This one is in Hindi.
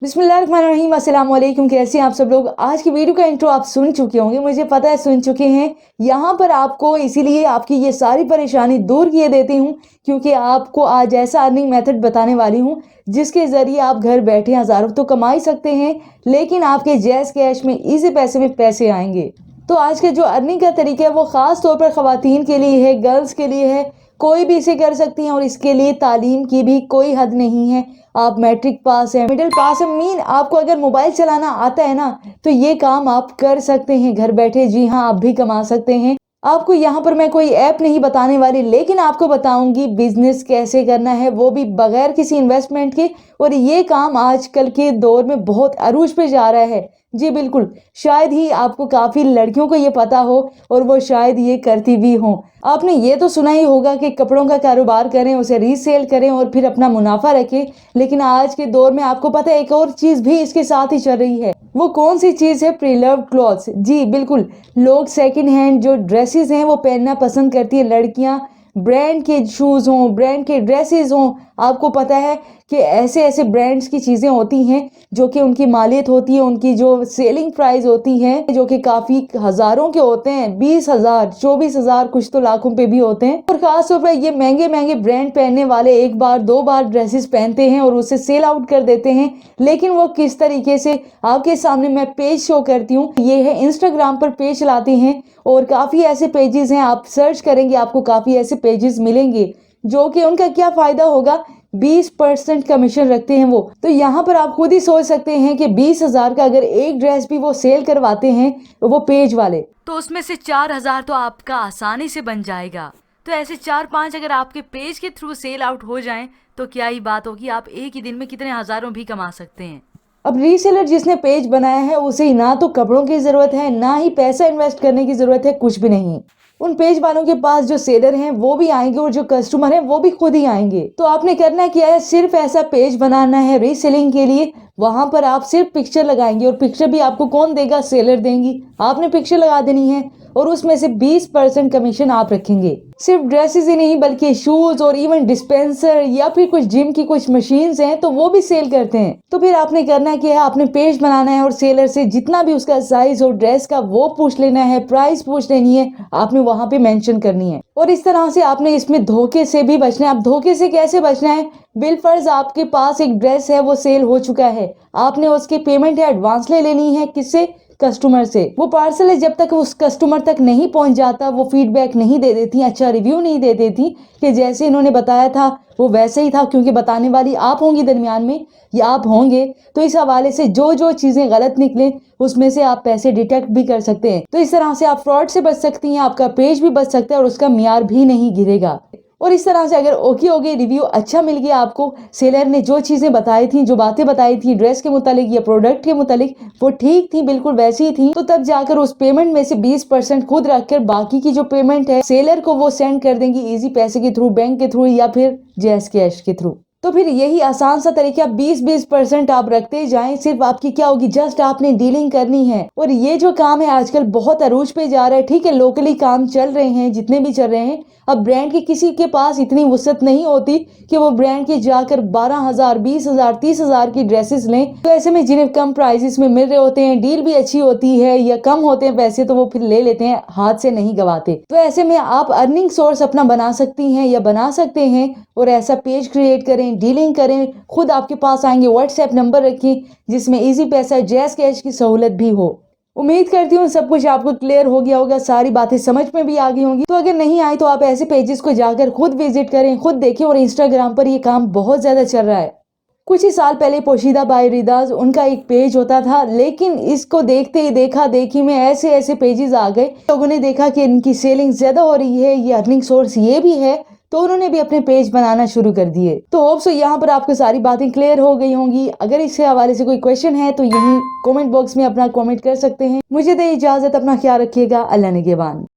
बिस्मिल्लाहिर्रहमानिर्रहीम, अस्सलाम वालेकुम। कैसे हैं आप सब लोग। आज की वीडियो का इंट्रो आप सुन चुके होंगे, मुझे पता है सुन चुके हैं। यहाँ पर आपको इसीलिए आपकी ये सारी परेशानी दूर किए देती हूँ क्योंकि आपको आज ऐसा अर्निंग मेथड बताने वाली हूँ जिसके ज़रिए आप घर बैठे हज़ारों तो कमा ही सकते हैं, लेकिन आपके जैज़ कैश में इजी पैसे में पैसे आएंगे। तो आज का जो अर्निंग का तरीका है वो ख़ास तौर पर ख़वातीन के लिए है, गर्ल्स के लिए है। कोई भी इसे कर सकती हैं और इसके लिए तालीम की भी कोई हद नहीं है। आप मैट्रिक पास है, मिडिल पास है, मीन आपको अगर मोबाइल चलाना आता है ना तो ये काम आप कर सकते हैं घर बैठे। जी हाँ, आप भी कमा सकते हैं। आपको यहाँ पर मैं कोई ऐप नहीं बताने वाली, लेकिन आपको बताऊंगी बिजनेस कैसे करना है, वो भी बगैर किसी इन्वेस्टमेंट के। और ये काम आजकल के दौर में बहुत अरूज पे जा रहा है। जी बिल्कुल, शायद ही आपको काफ़ी लड़कियों को ये पता हो और वो शायद ये करती भी हों। आपने ये तो सुना ही होगा कि कपड़ों का कारोबार करें, उसे रीसेल करें और फिर अपना मुनाफा रखें, लेकिन आज के दौर में आपको पता है एक और चीज़ भी इसके साथ ही चल रही है। वो कौन सी चीज़ है? Pre-loved clothes. जी बिल्कुल, लोग सेकंड हैंड जो ड्रेसेस हैं वो पहनना पसंद करती है लड़कियां। ब्रांड के शूज़ हों, ब्रांड के ड्रेसेस हों, आपको पता है कि ऐसे ऐसे ब्रांड्स की चीज़ें होती हैं जो कि उनकी मालियत होती है, उनकी जो सेलिंग प्राइस होती है जो कि काफ़ी हज़ारों के होते हैं, 20,000 24,000 कुछ तो लाखों पे भी होते हैं। और ख़ास तौर पर ये महंगे महंगे ब्रांड पहनने वाले एक बार दो बार ड्रेसेस पहनते हैं और उसे सेल आउट कर देते हैं। लेकिन वो किस तरीके से, आपके सामने मैं पेज शो करती हूँ। ये है इंस्टाग्राम पर पेज चलाते हैं और काफ़ी ऐसे पेजेस हैं, आप सर्च करेंगे आपको काफ़ी ऐसे पेजेस मिलेंगे जो कि उनका क्या फ़ायदा होगा, 20% कमीशन रखते हैं वो। तो यहाँ पर आप खुद ही सोच सकते हैं कि 20,000 का अगर एक ड्रेस भी वो सेल करवाते हैं वो पेज वाले, तो उसमें से 4,000 तो आपका आसानी से बन जाएगा। तो ऐसे 4-5 अगर आपके पेज के थ्रू सेल आउट हो जाएं तो क्या ही बात होगी, आप एक ही दिन में कितने हज़ारों भी कमा सकते हैं। अब रीसेलर जिसने पेज बनाया है उसे ना तो कपड़ों की ज़रूरत है, ना ही पैसा इन्वेस्ट करने की ज़रूरत है, कुछ भी नहीं। उन पेज वालों के पास जो सेलर हैं वो भी आएंगे और जो कस्टमर हैं वो भी खुद ही आएंगे। तो आपने करना क्या है, सिर्फ ऐसा पेज बनाना है रीसेलिंग के लिए। वहां पर आप सिर्फ पिक्चर लगाएंगे और पिक्चर भी आपको कौन देगा? सेलर देंगी। आपने पिक्चर लगा देनी है और उसमें से 20% कमीशन आप रखेंगे। सिर्फ ड्रेसेस ही नहीं बल्कि शूज और इवन डिस्पेंसर या फिर कुछ जिम की कुछ मशीन्स हैं तो वो भी सेल करते हैं। तो फिर आपने करना क्या है, आपने पेज बनाना है और सेलर से जितना भी उसका साइज और ड्रेस का वो पूछ लेना है, प्राइस पूछ लेनी है, आपने वहां पे मेंशन करनी है। और इस तरह से आपने इसमें धोखे से भी बचना है। अब धोखे से कैसे बचना है? बिलफर्ज आपके पास एक ड्रेस है वो सेल हो चुका है, आपने उसकी पेमेंट है एडवांस ले लेनी है। किससे? कस्टमर से। वो पार्सल है जब तक उस कस्टमर तक नहीं पहुंच जाता वो फीडबैक नहीं दे देती, अच्छा रिव्यू नहीं दे देती कि जैसे इन्होंने बताया था वो वैसे ही था, क्योंकि बताने वाली आप होंगी दरमियान में या आप होंगे। तो इस हवाले से जो जो चीज़ें गलत निकले उसमें से आप पैसे डिटेक्ट भी कर सकते हैं। तो इस तरह से आप फ्रॉड से बच सकती हैं, आपका पेज भी बच सकता है और उसका मियार भी नहीं गिरेगा। और इस तरह से अगर ओके हो गई, रिव्यू अच्छा मिल गया आपको, सेलर ने जो चीज़ें बताई थी, जो बातें बताई थी ड्रेस के मुतालिक या प्रोडक्ट के मुतालिक, वो ठीक थी, बिल्कुल वैसी ही थी, तो तब जाकर उस पेमेंट में से 20% खुद रखकर बाकी की जो पेमेंट है सेलर को वो सेंड कर देंगी इजी पैसे के थ्रू, बैंक के थ्रू या फिर जैज कैश के थ्रू। तो फिर यही आसान सा तरीका, 20% आप रखते जाएं। सिर्फ आपकी क्या होगी, जस्ट आपने डीलिंग करनी है। और ये जो काम है आजकल बहुत अरूज पे जा रहा है। ठीक है, लोकली काम चल रहे हैं जितने भी चल रहे हैं। अब ब्रांड की किसी के पास इतनी वसअत नहीं होती कि वो ब्रांड के जाकर 12,000 20,000 30,000 की ड्रेसेस लें। तो ऐसे में जिन्हें कम प्राइसेस में मिल रहे होते हैं, डील भी अच्छी होती है या कम होते हैं पैसे, तो वो फिर ले लेते हैं, हाथ से नहीं गवाते। तो ऐसे में आप अर्निंग सोर्स अपना बना सकती हैं या बना सकते हैं। और ऐसा पेज क्रिएट करें, डीलिंग करें, खुद आपके पास आएंगे, व्हाट्सएप नंबर रखें जिसमें इजी पैसा जैज कैश की सहूलत भी हो। उम्मीद करती हूँ सब कुछ आपको क्लियर हो गया होगा, सारी बातें समझ में भी आ गई होंगी। तो अगर नहीं आई तो आप ऐसे पेजेस को जाकर खुद विजिट करें, खुद देखें। और इंस्टाग्राम पर ये काम बहुत ज़्यादा चल रहा है। कुछ ही साल पहले पोशीदा बाई रिदाज उनका एक पेज होता था, लेकिन इसको देखते ही देखा देखी में ऐसे ऐसे पेजेस आ गए, लोगों ने देखा कि इनकी सेलिंग ज़्यादा हो रही है, ये अर्निंग सोर्स ये भी है, तो उन्होंने भी अपने पेज बनाना शुरू कर दिए। तो होप सो यहाँ पर आपको सारी बातें क्लियर हो गई होंगी। अगर इसके हवाले से कोई क्वेश्चन है तो यहीं कमेंट बॉक्स में अपना कमेंट कर सकते हैं। मुझे दे इजाज़त, अपना ख्याल रखिएगा। अल्लाह निगहबान।